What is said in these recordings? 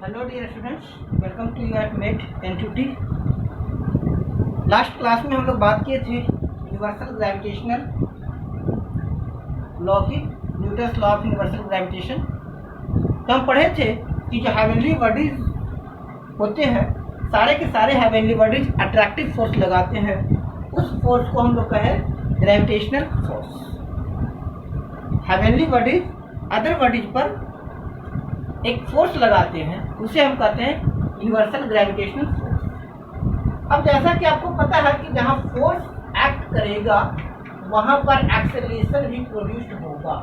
Hello dear students, welcome to your मेट एनट्यूटी। Last class में हम लोग बात किए थे यूनिवर्सल ग्रेविटेशनल लॉ की, Newton's law of universal gravitation. तो हम पढ़े थे कि जो हेवनली बॉडीज होते हैं, सारे के सारे हेवनली बॉडीज अट्रैक्टिव फोर्स लगाते हैं। उस फोर्स को हम लोग कहें gravitational force. Heavenly bodies other bodies पर एक फोर्स लगाते हैं, उसे हम कहते हैं यूनिवर्सल ग्रेविटेशनल फोर्स। अब जैसा कि आपको पता है कि जहाँ फोर्स एक्ट करेगा वहाँ पर एक्सेलरेशन भी प्रोड्यूस्ड होगा,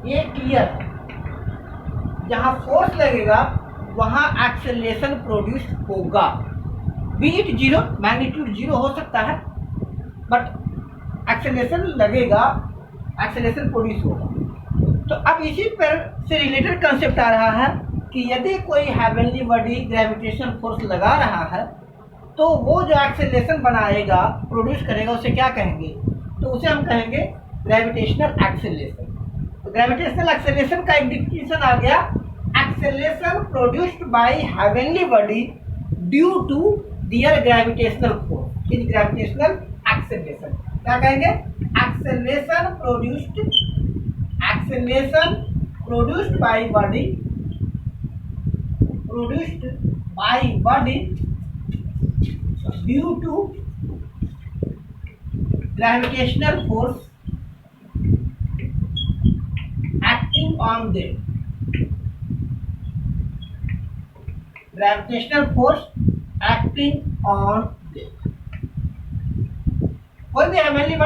ये क्लियर है। जहाँ फोर्स लगेगा वहाँ एक्सेलरेशन प्रोड्यूस्ड होगा, B it zero, magnitude zero हो सकता है, बट एक्सेलरेशन लगेगा, एक्सेलरेशन प्रोड्यूस होगा। तो अब इसी पर से रिलेटेड कंसेप्ट आ रहा है कि यदि कोई हेवनली बॉडी ग्रेविटेशनल फोर्स लगा रहा है तो वो जो एक्सेलरेशन बनाएगा, प्रोड्यूस करेगा, उसे क्या कहेंगे? तो उसे हम कहेंगे ग्रेविटेशनल एक्सेलरेशन। तो ग्रेविटेशनल एक्सेलरेशन का एक डिफिनेशन आ गया, acceleration produced by heavenly body due to their gravitational force is gravitational acceleration. क्या कहेंगे? Acceleration produced by body due to gravitational force acting on them। gravitational force acting on them। कोई भी heavenly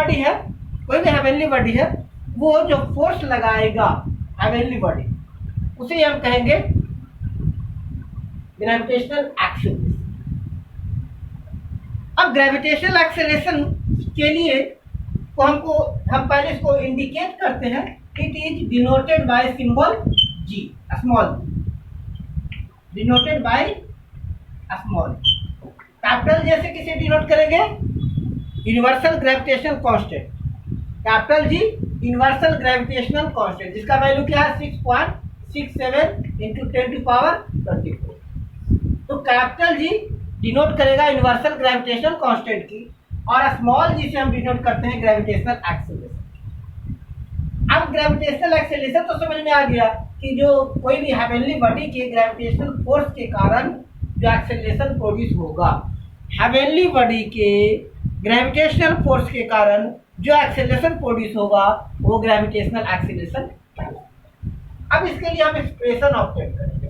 body है, वो जो force लगाएगा heavenly body, उसे हम कहेंगे ग्रेविटेशनल एक्सेलरेशन। अब ग्रेविटेशनल एक्सेलरेशन के लिए तो हम पहले इसको इंडिकेट करते हैं। It is denoted by symbol g, small, denoted by small. Capital जैसे किसे डिनोट करेंगे? Universal gravitational constant, capital G universal gravitational constant, जिसका वैल्यू क्या है? 6.67 इंटू 10⁻²4। तो कैपिटल जी डिनोट करेगा यूनिवर्सल ग्रेविटेशनल कांस्टेंट की, और स्मॉल जी से हम डिनोट करते हैं ग्रेविटेशनल एक्सेलरेशन। अब ग्रेविटेशनल एक्सेलरेशन तो समझ में आ गया कि जो कोई भी हेवनली बॉडी के ग्रेविटेशनल फोर्स के कारण जो एक्सेलरेशन प्रोड्यूस होगा, हेवनली बॉडी के ग्रेविटेशनल फोर्स के कारण जो एक्सेलरेशन प्रोड्यूस होगा वो ग्रेविटेशनल एक्सेलरेशन। अब इसके लिए हम एक्सप्रेशन ऑब्टेन करेंगे,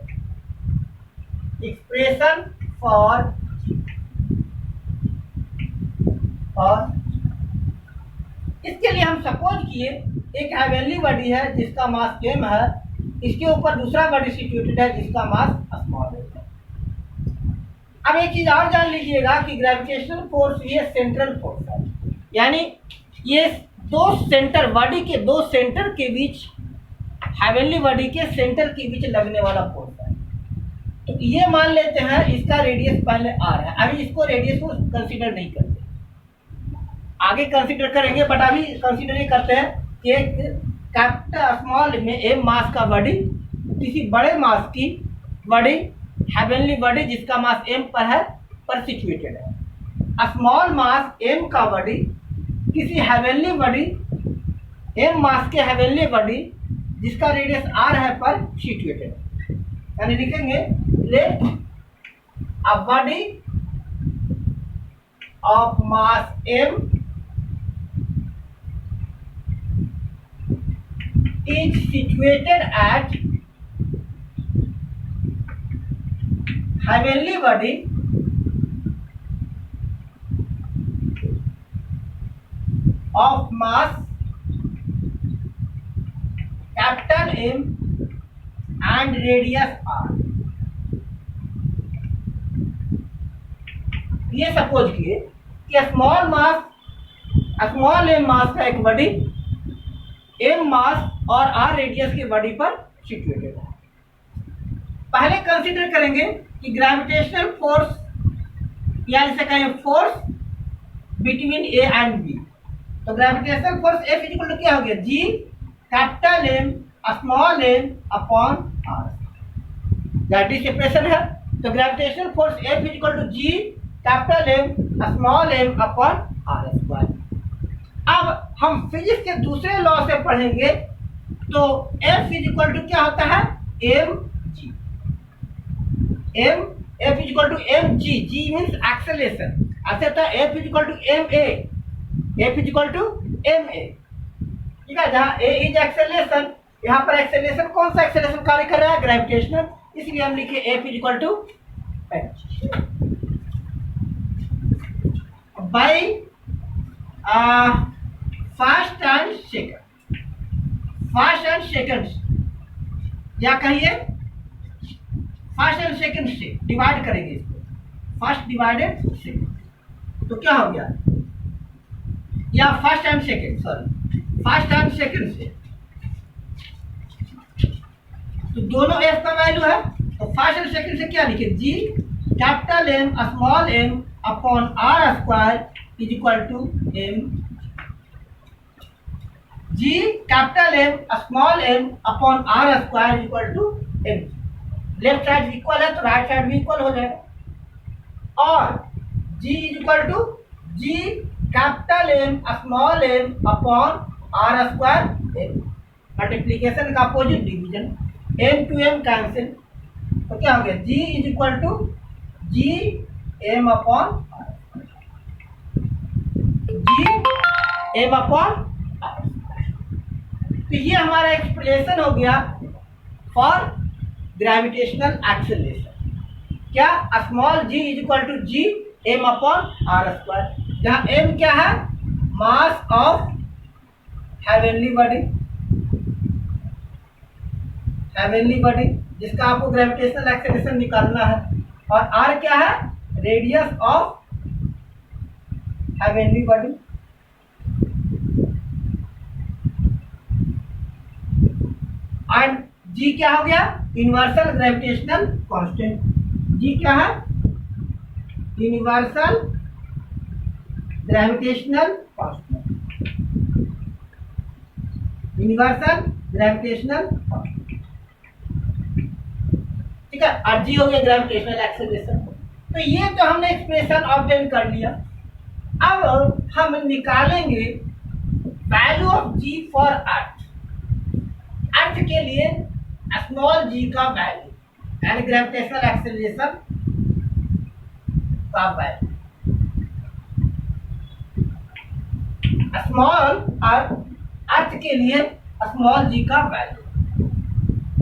एक्सप्रेशन फॉर इसके लिए हम सपोज किए एक हेवनली बॉडी है जिसका मास m है, इसके ऊपर दूसरा बॉडी सिचुएटेड है जिसका मास स्मॉल है। अब एक चीज और जान लीजिएगा कि ग्रेविटेशनल फोर्स ये सेंट्रल फोर्स है, यानी ये दो सेंटर, बॉडी के दो सेंटर के बीच, हेवनली बॉडी के सेंटर के बीच लगने वाला फोर्स है। तो ये मान लेते हैं इसका रेडियस पहले r है, अभी इसको रेडियस को कंसीडर नहीं करते, आगे कंसीडर करेंगे, बट अभी कंसीडर ये करते हैं कि एक कैपिटल स्मॉल में m मास का बॉडी किसी बड़े मास की बॉडी, हेवनली बॉडी जिसका मास m पर है, पर सिचुएटेड है। स्मॉल मास m का बॉडी किसी हेवनली बॉडी, m मास के हेवनली बॉडी जिसका रेडियस r है, पर सिचुएटेड है। यानी लिखेंगे let a body of mass m is situated at heavenly body of mass capital M and radius r। ये सपोज किए कि स्मॉल m मास का एक बॉडी m मास और r रेडियस की बॉडी पर सिचुएटेड है। पहले कंसीडर करेंगे कि ग्रेविटेशनल फोर्स, या इसे कहें force between a and b। तो gravitational force F equal to क्या हो गया? G capital M small m upon r। जाइटी सेपरेशन है, तो gravitational force F is equal to G capital M small m upon r square. अब हम physics के दूसरे लॉ से पढ़ेंगे, तो F इज इक्वल टू क्या होता है, m g, m F is equal to m g, g means acceleration, ऐसे होता है F is equal to m a, F is equal to m a, ठीक है, जहाँ A इज एक्सेलरेशन, यहाँ पर एक्सेलरेशन कौन सा एक्सेलरेशन कार्य कर रहा है, ग्रेविटेशनल, इसलिए हम लिखे F is equal two by first and second, first and second, या कहिए फर्स्ट एंड सेकंड से डिवाइड करेंगे इसको, फर्स्ट डिवाइडेड सेकंड, तो क्या हो गया, या first and second, sorry first and second से, तो दोनों एफ का वैल्यू है, तो फर्स्ट एंड सेकंड से क्या लिखे, G capital M small m upon r square is equal to m, G capital M small m upon r square is equal to m, left side equal है तो right side भी equal हो जाएगा, और g is equal to G capital M small m upon r square m, multiplication का opposite division, m to m cancel, तो क्या हो गया, g is equal to G M upon G M upon, तो ये हमारा एक्सप्रेशन हो गया फॉर ग्रेविटेशनल एक्सेलरेशन, क्या, small g is equal to G M upon r square, जहाँ m क्या है, mass of heavenly body, heavenly body जिसका आपको ग्रेविटेशनल एक्सेलरेशन निकालना है, और r क्या है, radius of heavenly body, and g क्या हो गया, यूनिवर्सल ग्रेविटेशनल कांस्टेंट, g क्या है, universal gravitational constant, universal gravitational constant, ठीक है, और g हो गया ग्रेविटेशनल एक्सेलरेशन। तो ये तो हमने एक्सप्रेशन ऑब्टेन कर लिया, अब हम निकालेंगे value of g for earth, earth के लिए स्मॉल g का वैल्यू यानी ग्रेविटेशनल एक्सेलरेशन का वैल्यू, स्मॉल अर्थ के लिए स्मॉल g का वैल्यू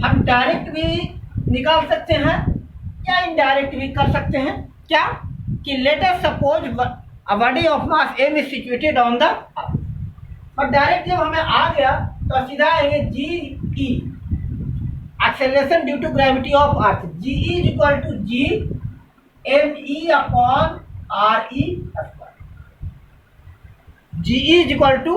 हम डायरेक्ट भी निकाल सकते हैं या इनडायरेक्ट भी कर सकते हैं, क्या कि let us suppose a body of mass m is situated on the earth, और डायरेक्ट जब हमें आ गया तो सीधा आएंगे g E, acceleration due to gravity of earth, g E is equal to G M E upon R E square, g E is equal to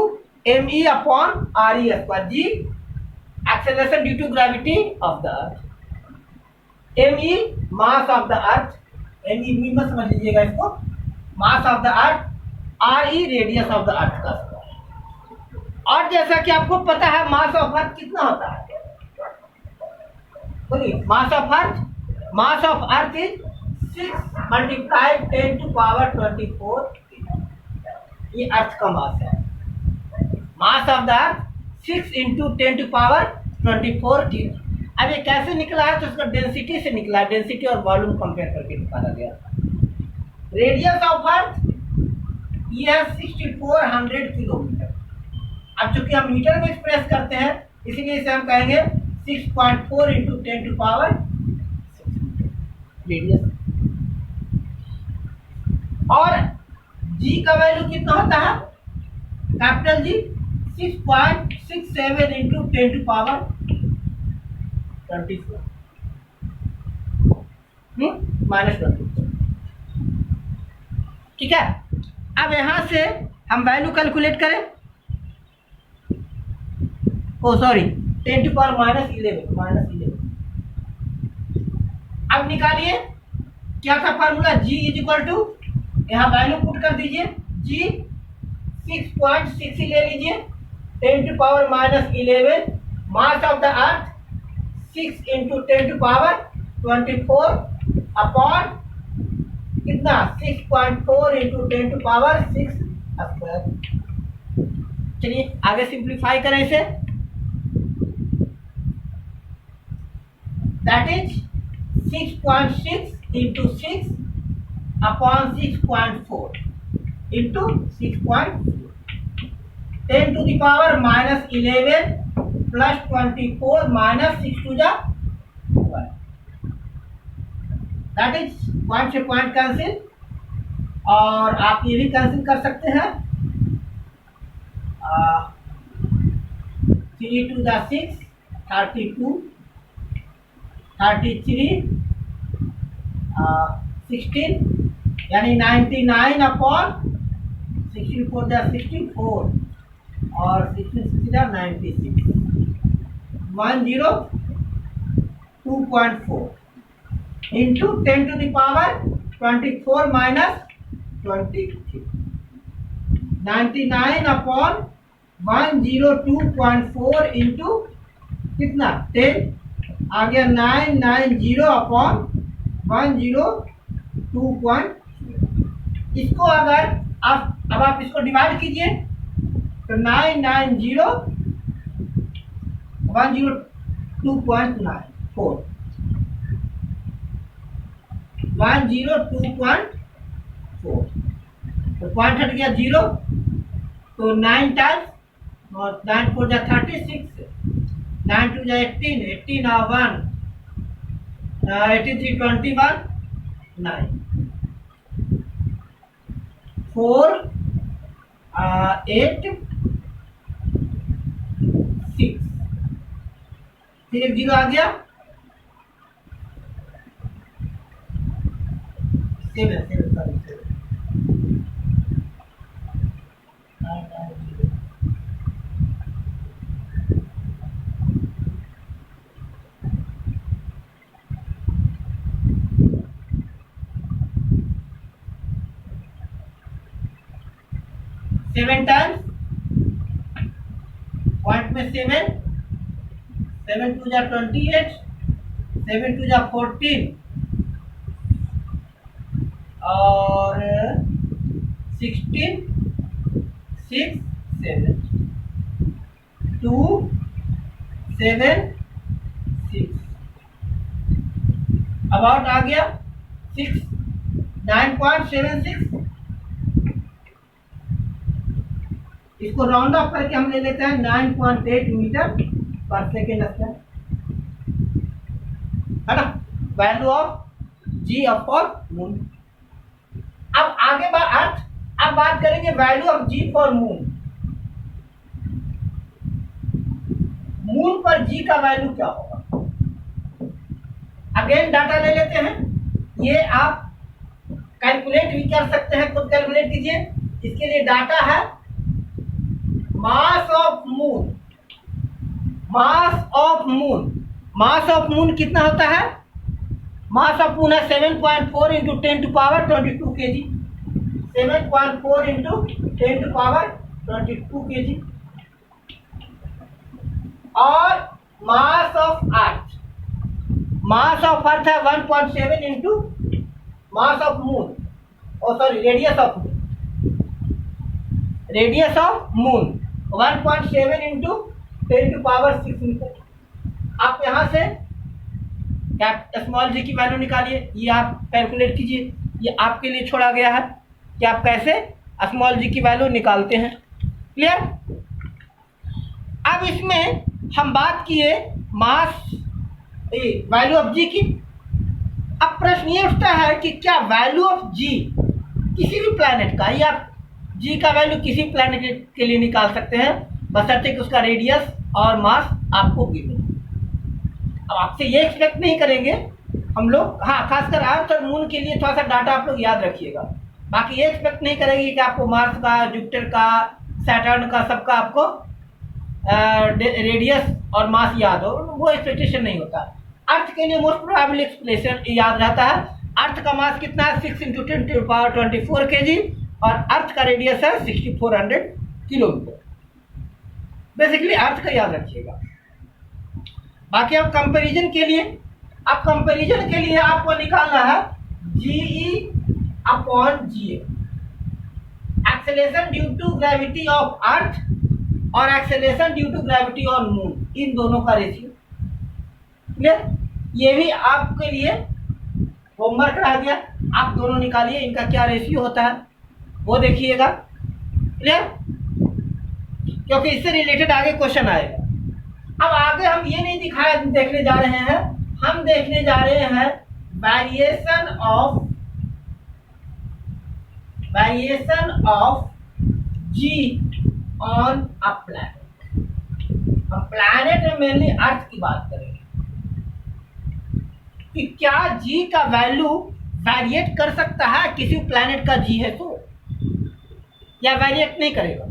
M E upon R E square, g acceleration due to gravity of the earth, M E mass of the earth, M E भी मत समझ लीजिएगा इसको, mass of the earth, R E radius of the अर्थ का square, और जैसा कि आपको पता है मास ऑफ अर्थ कितना होता है, बोलिए, mass of earth is 6 multiplied 10 to power 24, ये अर्थ का मास है, mass of the earth 6 into 10 to power 24 की। अब ये कैसे निकला है, तो उसका डेंसिटी से निकला है, डेंसिटी और वॉल्यूम कंपेयर करके निकाला गया। रेडियस ऑफ अर्थ ये है 6400 किलोमीटर, अब चूंकि हम मीटर में एक्सप्रेस करते हैं इसीलिए इसे हम कहेंगे 6.4 इंटू 10 टू पावर रेडियस, और g का वैल्यू कितना होता है, capital G 6.67 into 10 to power 24 -24, ठीक है। अब यहां से हम वैल्यू कैलकुलेट करें, ओ सॉरी 10 टू पावर -11, अब निकालिए क्या था formula, g is equal to, यहाँ वैल्यू पुट कर दीजिए, g 6.6 ले लीजिए, 10 to power -11, mass of the earth 6 into 10 to power 24 upon कितना 6.4 इंटू 10 टू पावर 6 स्क्वायर। चलिए आगे सिंप्लीफाई करें इसे, that is 6.6 into 6 upon 6.4 into 6.4, 10 to the power minus 11 plus 24 minus 6 two जा 1, दैट इज पॉइंट से point cancel, और आप ये भी कैंसिल कर सकते हैं, 3 टू जा 6, 32, 33, 16 यानी 99 अपॉन 64 जा 64 और 16 जा 96, 102.4 into 10 to the power 24 minus 23, 99 upon 102.4 into कितना 10 आ गया 990 अपॉन 102.4। इसको अगर अब आप इसको डिवाइड कीजिए तो 990 102.94 102.4, तो पॉइंट हट गया 0, तो 9 टाइम्स और 9 4 जा 36, 9 2 जा 18, 18 और 1 83 21 9 4 8 6, फिर एक 0 आ गया 7 टाइम्स पॉइंट में 7 2 जा 28, 7 2 जा 14 और 16 6 7 2 7 6, अबाउट आ गया 6 9.76। इसको राउंड ऑफ करके हम ले लेते हैं 9.8 मीटर पर सेकेंड स्क्वायर, है ना, value of ji for moon. अब आगे अर्थ, अब बात करेंगे value of ji for moon. Moon पर जी का वैल्यू क्या होगा? अगेन डाटा ले लेते हैं, ये आप कैलकुलेट भी कर सकते हैं, खुद कैलकुलेट कीजिए। इसके लिए डाटा है mass of moon, mass of moon, mass of moon कितना होता है? मास ऑफ मून है 7.4 into 10 to power 22 kg, 7.4 into 10 to power 22 kg। और मास of earth, mass of earth है 1.7 into mass of moon, oh sorry radius of moon, radius of moon 1.7 into 10 to power 6 metre. आप यहाँ से small जी की value निकालिए, ये आप calculate कीजिए, ये आपके लिए छोड़ा गया है कि आप कैसे स्मॉल जी की वैल्यू निकालते हैं। क्लियर? अब इसमें हम बात किए मास वैल्यू ऑफ जी की। अब प्रश्न ये उठता है कि क्या वैल्यू ऑफ जी किसी भी प्लैनेट का, या जी का वैल्यू किसी प्लैनेट के लिए निकाल सकते हैं, बशर्ते कि उसका रेडियस और मास आपको गिवन। अब आपसे ये एक्सपेक्ट नहीं करेंगे हम लोग, हाँ खासकर अर्थ और मून के लिए थोड़ा सा डाटा आप लोग याद रखिएगा, बाकी ये एक्सपेक्ट नहीं करेंगे कि आपको मार्स का, जुपिटर का, सैटर्न का, सबका आपको रेडियस और मास याद हो, वो एक्सपेक्टेशन नहीं होता। अर्थ के लिए मोस्ट प्रोबेबल एक्सप्लेनेशन याद रहता है। अर्थ का मास कितना है? 6 इंटू 10 टू पावर 24 kg, और अर्थ का रेडियस है 6400 किलोमीटर। बेसिकली अर्थ का याद रखिएगा। बाकी आप कंपैरिजन के लिए अब कंपैरिजन के लिए आपको निकालना है g e upon g a, acceleration due to gravity of earth और acceleration due to gravity on moon, इन दोनों का रेशियो। क्लियर? ये भी आपके लिए होमवर्क रह गया, आप दोनों निकालिए इनका क्या रेशियो होता है वो देखिएगा। क्लियर? क्योंकि इससे रिलेटेड आगे क्वेश्चन आएगा। अब आगे हम ये नहीं देखने जा रहे हैं, हम देखने जा रहे हैं variation of g on a planet. हम प्लैनेट में मेनली अर्थ की बात करेंगे कि क्या जी का वैल्यू वेरिएट कर सकता है, किसी प्लैनेट का जी है तो, या वेरिएट नहीं करेगा।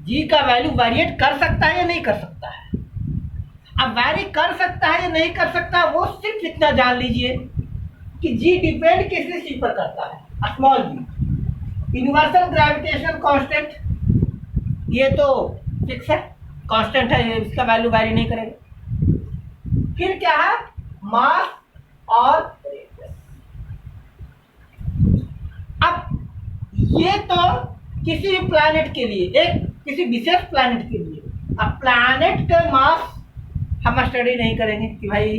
जी का वैल्यू वेरिएट कर सकता है या नहीं कर सकता है। अब वेरी कर सकता है या नहीं कर सकता, वो सिर्फ इतना जान लीजिए कि जी डिपेंड किस चीज पर करता है, स्मॉल जी। यूनिवर्सल ग्रेविटेशनल कांस्टेंट, ये तो फिक्स है, कांस्टेंट है, इसका वैल्यू वेरी नहीं करेगा। फिर क्या है, मास और रेडियस। अब ये तो किसी भी प्लैनेट के लिए, एक किसी विशेष प्लैनेट के लिए। अब प्लैनेट का मास हम स्टडी नहीं करेंगे कि भाई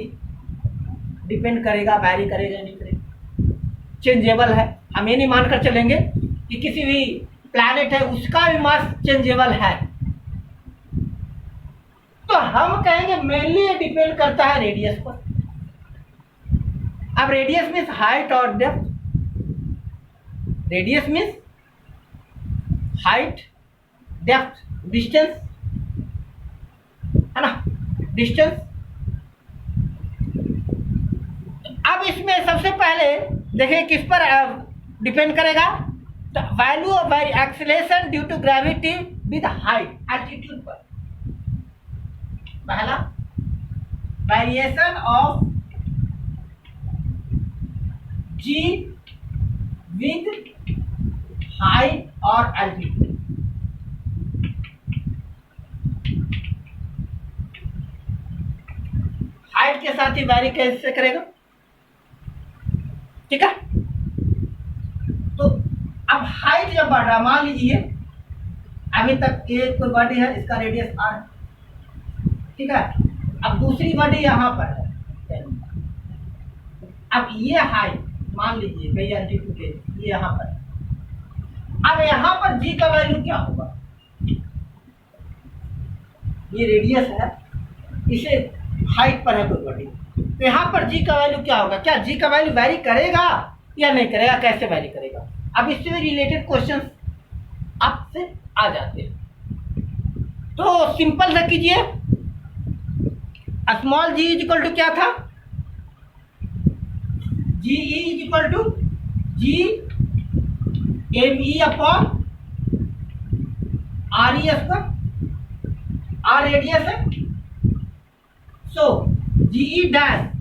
डिपेंड करेगा, वैरी करेगा नहीं करेगा, चेंजेबल है। हम ये नहीं मानकर चलेंगे कि किसी भी प्लैनेट है उसका भी मास चेंजेबल है। तो हम कहेंगे मेनली ये डिपेंड करता है रेडियस पर। अब रेडियस मीन्स हाइट और depth. Radius means height, depth, distance, है ना, डिस्टेंस। अब इसमें सबसे पहले देखिए किस पर डिपेंड करेगा, तो value of acceleration due to gravity with height, altitude पर। पहला variation of g with height और एल्टीट्यूड। हाइट के साथ ही वैरी कैसे करेगा, ठीक है। तो अब हाइट जब बढ़ रहा, मान लीजिए अभी तक ये कोई बॉडी है, इसका रेडियस r, ठीक है। अब दूसरी बॉडी यहाँ पर है, अब ये हाइट मान लीजिए कई एल्टीट्यूड है, ये यहाँ पर। अब यहाँ पर g का वैल्यू क्या होगा, ये रेडियस है, इसे हाइट पर है कोई बॉडी, तो यहाँ पर g का वैल्यू क्या होगा, क्या g का वैल्यू वैरी करेगा या नहीं करेगा, कैसे वैरी करेगा। अब इससे रिलेटेड क्वेश्चन आपसे आ जाते हैं। तो सिंपल सा कीजिए, small g is equal to क्या था, g E is equal to G M E upon R E S का, आर रेडियस है। सो जी ई डैश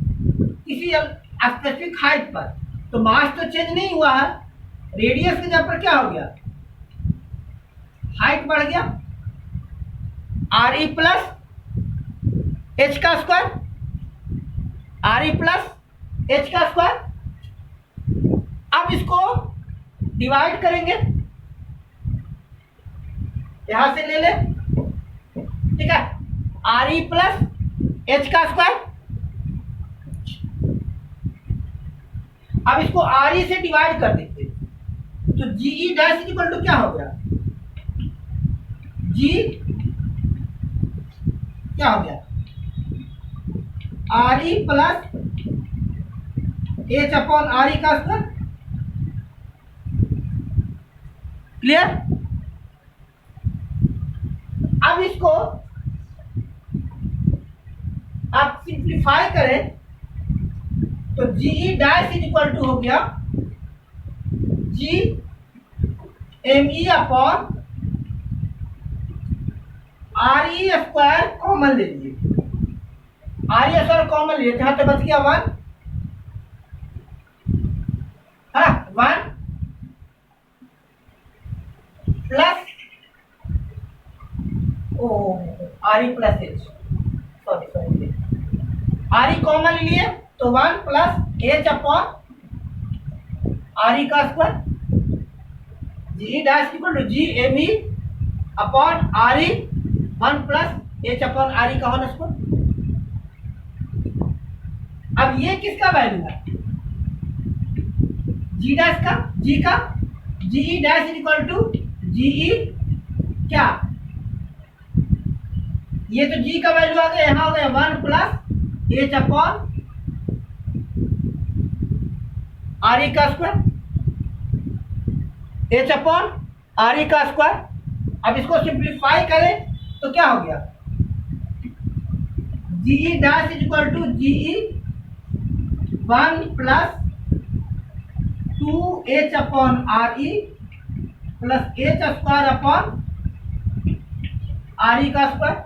किसी स्पेसिफिक हाइट पर, तो मास तो चेंज नहीं हुआ है, रेडियस के जगह पर क्या हो गया, हाइट बढ़ गया, आर ई प्लस एच का square, are E plus H का स्क्वायर। अब इसको डिवाइड करेंगे, यहां से ले ले, ठीक है, आर ई प्लस एच का स्क्वायर। अब इसको आर ई से डिवाइड कर देते, तो G E dash equal to क्या हो गया, जी क्या हो गया, R E plus H upon R E का स्क्वायर। क्लियर। अब इसको आप सिंप्लीफाई करें तो G E dash is equal to हो गया G M E upon R E square, common ले लीजिए, आर ई स्क्वायर कॉमन लिए, जहां तक बच गया 1, हाँ 1 plus O R E plus H, sorry R E common लिए तो 1 plus H upon R E का square, G dash equal to G M E upon R E 1 plus H upon R E का whole square. अब ये किसका value है, जी dash का, G का, G E dash is equal to G E क्या, ये तो जी का वैल्यू आ गया, यहां हो गया 1 plus H upon R E का square, H upon R E का स्क्वायर। अब इसको सिंप्लीफाई करें तो क्या हो गया, G E dash is equal to G E 1 plus 2h upon R E plus H square upon R E का स्क्वायर।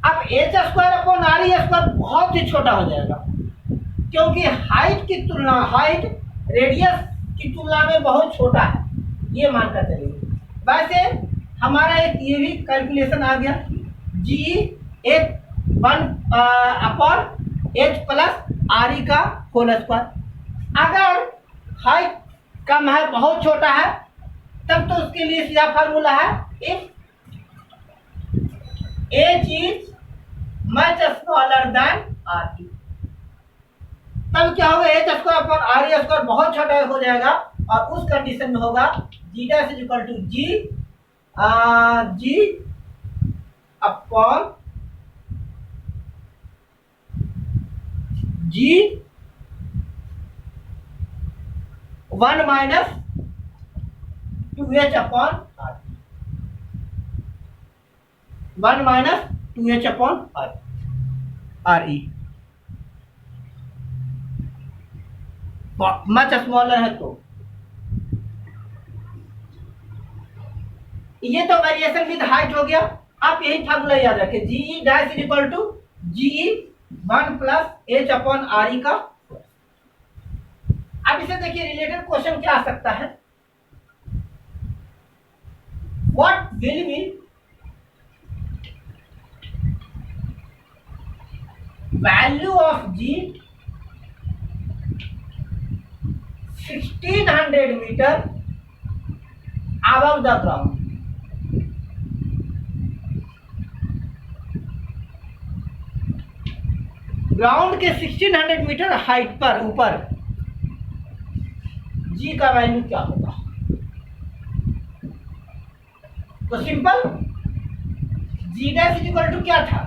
अब H square upon R E square बहुत ही छोटा हो जाएगा, क्योंकि हाइट की तुलना, हाइट रेडियस की तुलना में बहुत छोटा है, ये मानकर चलिए। वैसे हमारा एक ये भी कैलकुलेशन आ गया, जी H 1 upon H plus are E का होल स्क्वायर। अगर हाइट कम है, बहुत छोटा है, तब तो उसके लिए सीधा फार्मूला है, if H is much smaller than R E, तब क्या होगा, H square upon R E square बहुत छोटा हो जाएगा, और उस कंडीशन में होगा G dash is equal to G upon G 1 minus 2h upon R, 1 minus 2h upon R E, much smaller है तो ये तो वेरिएशन विद हाइट हो गया। आप यही फार्मूला याद रखें, G E dash is equal to G E 1 plus H upon R E का। अब इसे देखिए, रिलेटेड क्वेश्चन क्या आ सकता है, what will be value of g 1600 metre above the ground। Ground के 1600 मीटर हाइट पर ऊपर जी का वैल्यू क्या होगा। तो simple, G dash is equal to क्या था,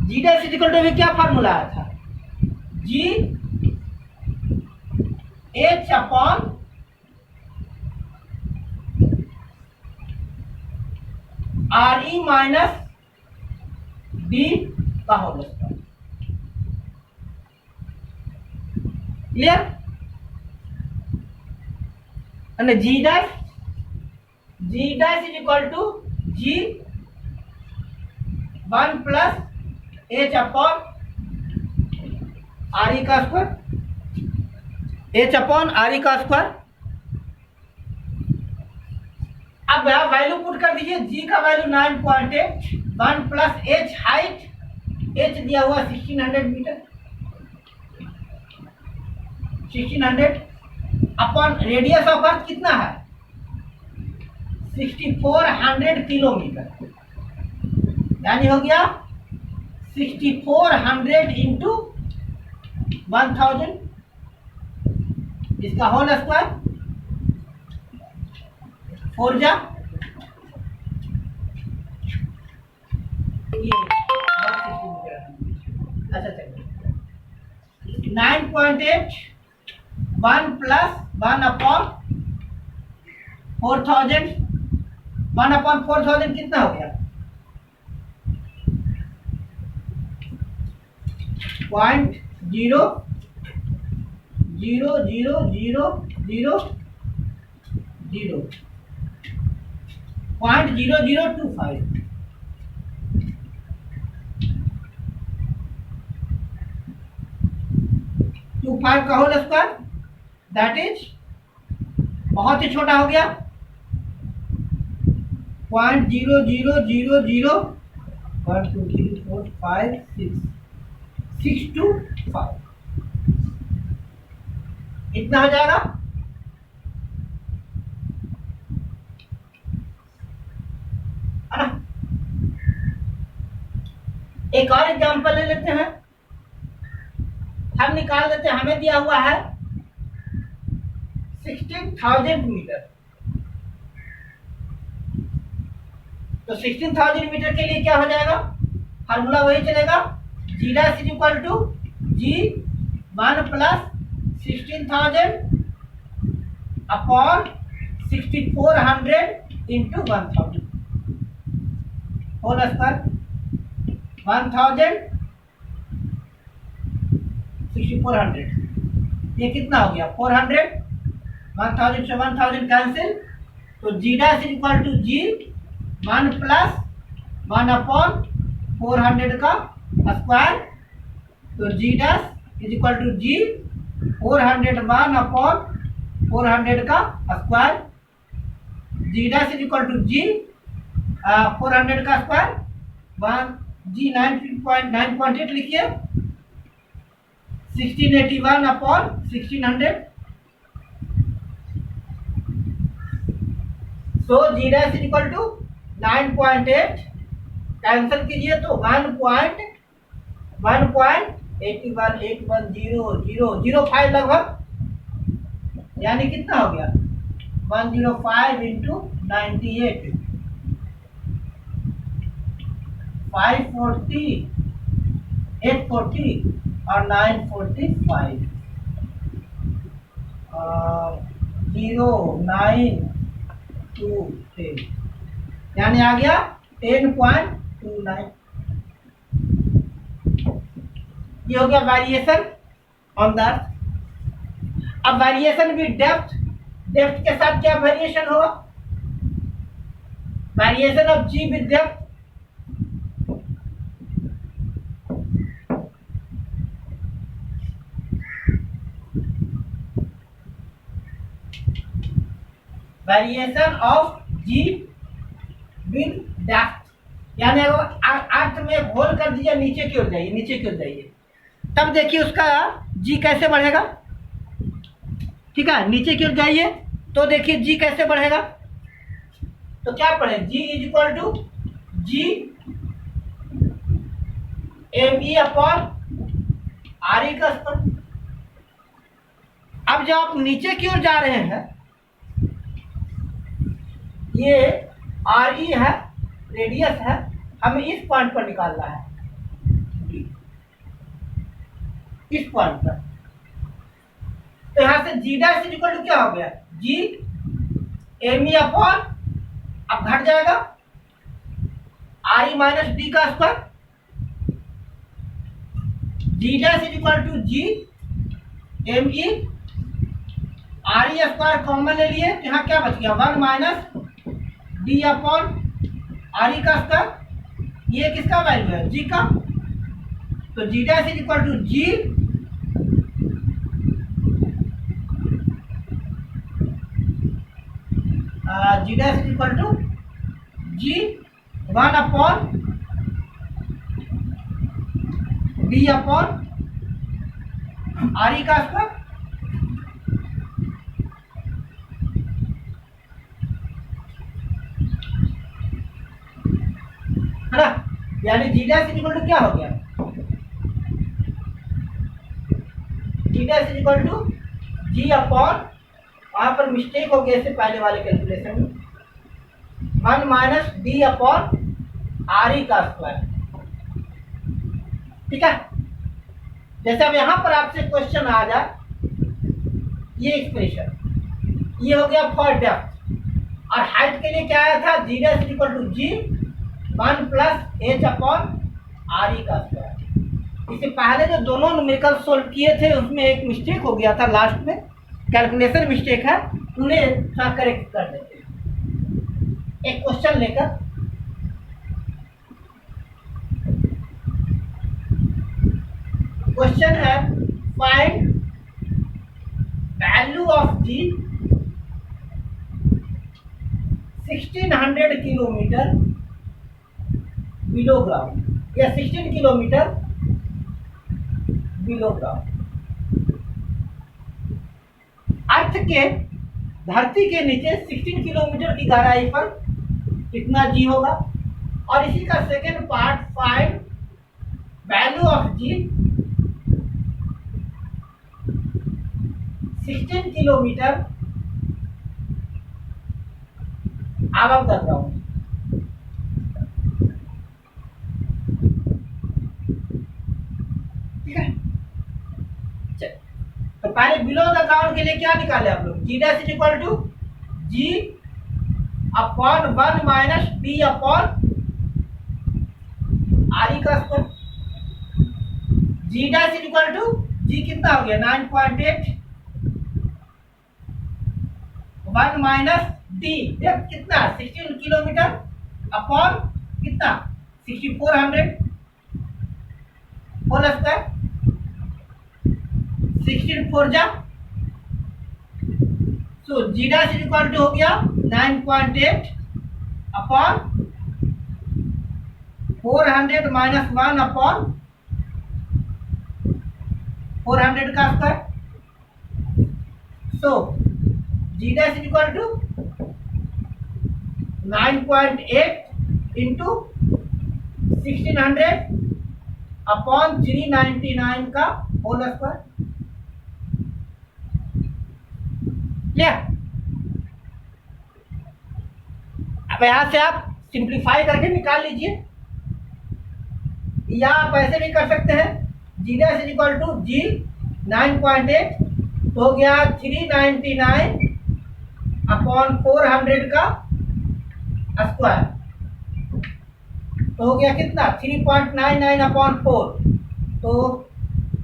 G dash is equal to भी क्या फार्मूला आया था, G H upon R E minus D का whole square. Clear, G dash is equal to G 1 plus H upon R E का square, H upon R E का square. अब यहां value put कर दीजिए, जी का value 9.8, 1 plus H height, H दिया हुआ 1600 metre, 1600 upon radius of earth कितना है 6400 किलोमीटर, यानी हो गया 6400 इंटू 1000, इसका होल स्क्वायर 4 जा ये 160 मीटर। अच्छा चलिए, 9.8 1 प्लस 1 अपॉन 4000, 1 अपॉन 4000 कितना हो गया 0.000000.0025 का होल स्क्वायर, दैट इज बहुत ही छोटा हो गया 0.0000 1 2 3 4 5 6 6 to 5 इतना हो जाएगा। है ना? एक और एग्जांपल ले लेते हैं। हम निकाल देते हैं, हमें दिया हुआ है 16,000 मीटर। तो 16,000 मीटर के लिए क्या हो जाएगा, फार्मूला वही चलेगा, G dash is equal to G 1 plus 16,000 upon 6400 into 1000 whole square. 1000 6400 ये कितना हो गया 400। 1000 से 1000 कैंसिल, तो G dash is equal to G 1 plus 1 upon 400 का स्क्वायर। तो G dash is equal to G 401 upon 400 का square. G dash is equal to G 400 का स्क्वायर 1 जी 9.8 लिखिए 1681 अपॉन 1600। तो G dash is equal to 9.8 cancel कीजिए तो 1.81 लगभग, यानी कितना हो गया 105 इंटू 98 540 840 और 945 0923 यानी आ गया 10.29। ये हो गया वेरिएशन ऑन द अर्थ। अब वेरिएशन विद डेप्थ, डेप्थ के साथ क्या वेरिएशन होगा, variation of g with depth. Variation of g with depth, यानी अगर अर्थ में होल कर दीजिए नीचे की ओर जाइए, नीचे की ओर जाइए, तब देखिए उसका जी कैसे बढ़ेगा। ठीक है, नीचे की ओर जाइए तो देखिए जी कैसे बढ़ेगा। तो क्या पढ़े, G is equal to G M E upon R E का स्क्वायर। अब जब आप नीचे की ओर जा रहे हैं, ये आर ई है, रेडियस है, हमें इस पॉइंट पर निकालना है, इस पॉइंट पर। तो यहां से जी डैश इज इक्वल टू क्या हो गया, जी एम ई अपॉन, अब घट जाएगा आर ई माइनस डी का square. G dash is equal to G M E R E square common ले लिए, यहाँ क्या बच गया 1 minus D upon R E का स्क्वायर। ये किसका वैल्यू है, जी का। तो G dash is equal to G G dash is equal to G 1 upon D upon R E का स्क्वायर। है ना, यानी G dash is equal to क्या हो गया, G dash is equal to G upon, वहां पर मिस्टेक हो गया इससे पहले वाले कैलकुलेशन में, 1 minus D upon R E का स्क्वायर। ठीक है, जैसे अब यहां पर आपसे क्वेश्चन आ जाए, ये एक्सप्रेशन ये हो गया फॉर डेप्थ, और हाइट के लिए क्या आया था, G dash is equal to G 1 plus H upon R E का स्क्वायर। इससे पहले जो दोनों न्यूमेरिकल सोल्व किए थे उसमें एक मिस्टेक हो गया था, लास्ट में कैलकुलेशन मिस्टेक है, उन्हें थोड़ा करेक्ट कर देते हैं। एक क्वेश्चन लेकर, क्वेश्चन है find value of g 1600 kilometre below ground या 16 किलोमीटर बिलो ग्राउंड। अर्थ के धरती के नीचे 16 किलोमीटर की गहराई पर कितना जी होगा। और इसी का second part, find value of g 16 kilometre above the ground. ठीक है, तो पहले बिलो द ग्राउंड के लिए क्या निकाले आप लोग, G dash is equal to G upon 1 minus T upon R का square. G dash is equal to G कितना हो गया 9.8, 1 माइनस टी कितना 16 किलोमीटर अपॉन कितना 6400 होल स्क्वायर। 16 4 जा, सो g dash is equal to हो गया 9.8 अपॉन 400 माइनस 1 अपॉन 400 का square. So g dash is equal to 9.8 into 1600 upon 399 का होल स्क्वायर। अब यहां से आप सिंप्लीफाई करके निकाल लीजिए, या आप ऐसे भी कर सकते हैं, जी डैश इज इक्वल टू जी 9.8 तो हो गया 399 अपॉन 400 का स्क्वायर, तो हो गया कितना 3.99 अपॉन 4, तो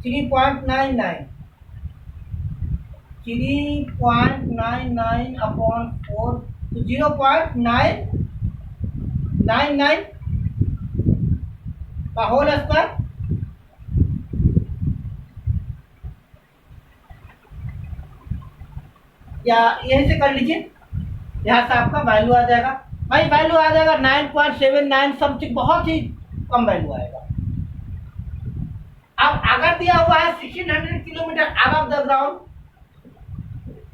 3.99 अपॉन 4, तो 0.999 का होल स्क्वायर। या यहीं से कर लीजिए, यहाँ से आपका वैल्यू आ जाएगा। भाई वैल्यू आ जाएगा 9.79 समथिंग, बहुत ही कम वैल्यू आएगा। अब अगर दिया हुआ है 1600 kilometre above the ground,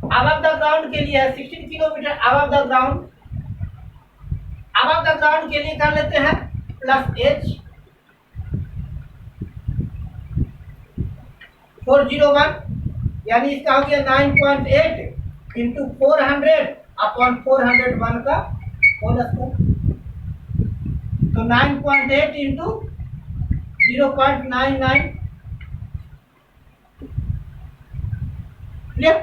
above the ground के लिए है 16 kilometre above the ground. Above the ground के लिए कर लेते हैं प्लस एच 401, यानी इसका हो गया 9.8 इंटू 400 अपॉन 401 का होल स्क्वायर, तो 9.8 इंटू 0.99 क्लियर।